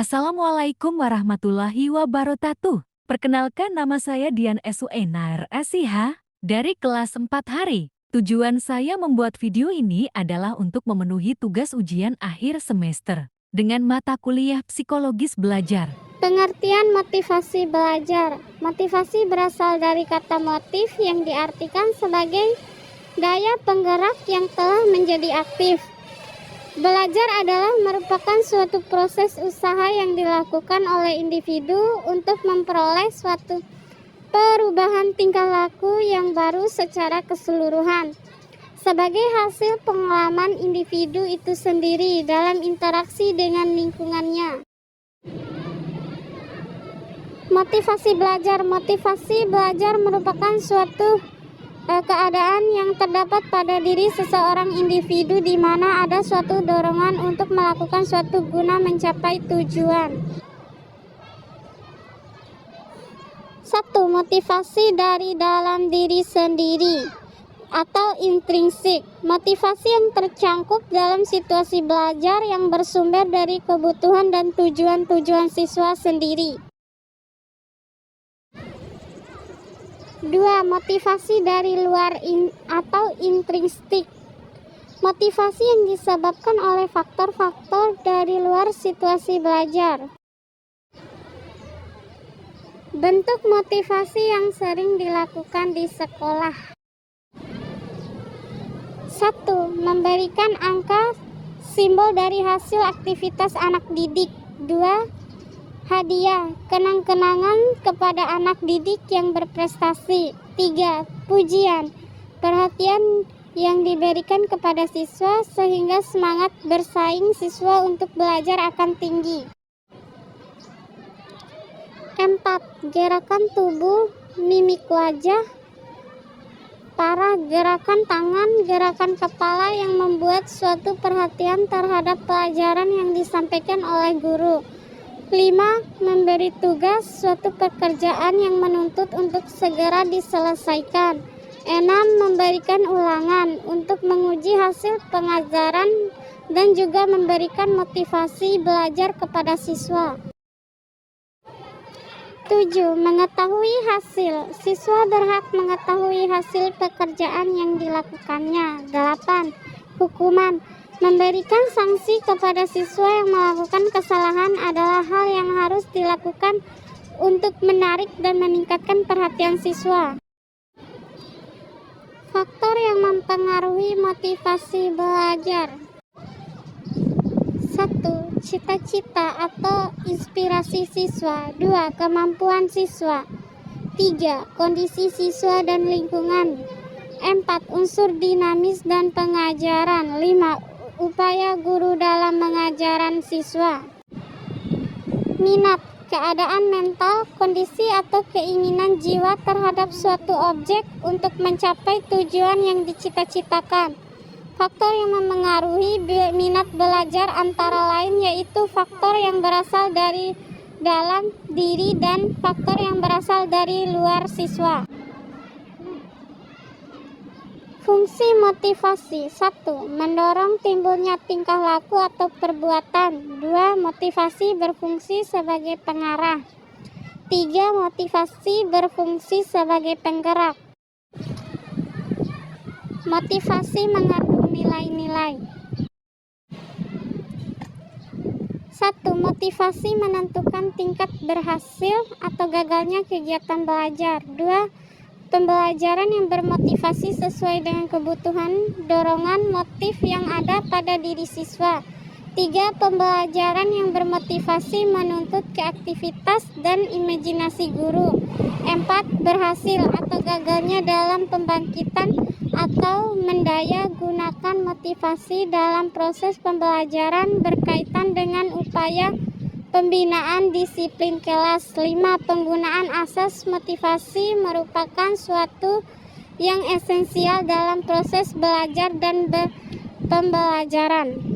Assalamualaikum warahmatullahi wabarakatuh. Perkenalkan, nama saya Dian Suenar SIH dari kelas 4 hari. Tujuan saya membuat video ini adalah untuk memenuhi tugas ujian akhir semester dengan mata kuliah psikologis belajar. Pengertian motivasi belajar. Motivasi berasal dari kata motif yang diartikan sebagai daya penggerak yang telah menjadi aktif. Belajar adalah merupakan suatu proses usaha yang dilakukan oleh individu untuk memperoleh suatu perubahan tingkah laku yang baru secara keseluruhan. Sebagai hasil pengalaman individu itu sendiri dalam interaksi dengan lingkungannya. Motivasi belajar. Motivasi belajar merupakan suatu keadaan yang terdapat pada diri seseorang individu di mana ada suatu dorongan untuk melakukan suatu guna mencapai tujuan. 1. Motivasi dari dalam diri sendiri atau intrinsik. Motivasi yang tercangkup dalam situasi belajar yang bersumber dari kebutuhan dan tujuan-tujuan siswa sendiri. 2. Motivasi dari luar atau intrinsik. Motivasi yang disebabkan oleh faktor-faktor dari luar situasi belajar. Bentuk motivasi yang sering dilakukan di sekolah. 1. Memberikan angka simbol dari hasil aktivitas anak didik. 2. Hadiah, kenang-kenangan kepada anak didik yang berprestasi. 3. Pujian, perhatian yang diberikan kepada siswa sehingga semangat bersaing siswa untuk belajar akan tinggi. 4. Gerakan tubuh, mimik wajah, para gerakan tangan, gerakan kepala yang membuat suatu perhatian terhadap pelajaran yang disampaikan oleh guru. 5. Memberi tugas, suatu pekerjaan yang menuntut untuk segera diselesaikan. 6. Memberikan ulangan untuk menguji hasil pengajaran dan juga memberikan motivasi belajar kepada siswa. 7. Mengetahui hasil. Siswa berhak mengetahui hasil pekerjaan yang dilakukannya. 8. Hukuman. Memberikan sanksi kepada siswa yang melakukan kesalahan adalah hal yang harus dilakukan untuk menarik dan meningkatkan perhatian siswa. Faktor yang mempengaruhi motivasi belajar. 1. Cita-cita atau inspirasi siswa. 2. Kemampuan siswa. 3. Kondisi siswa dan lingkungan. 4. Unsur dinamis dan pengajaran. 5. Upaya guru dalam mengajaran siswa. Minat, keadaan mental, kondisi atau keinginan jiwa terhadap suatu objek untuk mencapai tujuan yang dicita-citakan. Faktor yang memengaruhi minat belajar antara lain yaitu faktor yang berasal dari dalam diri dan faktor yang berasal dari luar siswa. Fungsi motivasi. 1. Mendorong timbulnya tingkah laku atau perbuatan. 2. Motivasi berfungsi sebagai pengarah. 3. Motivasi berfungsi sebagai penggerak. Motivasi mengandung nilai-nilai. 1. Motivasi menentukan tingkat berhasil atau gagalnya kegiatan belajar. 2. Pembelajaran yang bermotivasi sesuai dengan kebutuhan, dorongan, motif yang ada pada diri siswa. 3. Pembelajaran yang bermotivasi menuntut kreativitas dan imajinasi guru. 4. Berhasil atau gagalnya dalam pembangkitan atau mendaya gunakan motivasi dalam proses pembelajaran berkaitan dengan upaya pembinaan disiplin kelas. 5. Penggunaan asas motivasi merupakan suatu yang esensial dalam proses belajar dan pembelajaran.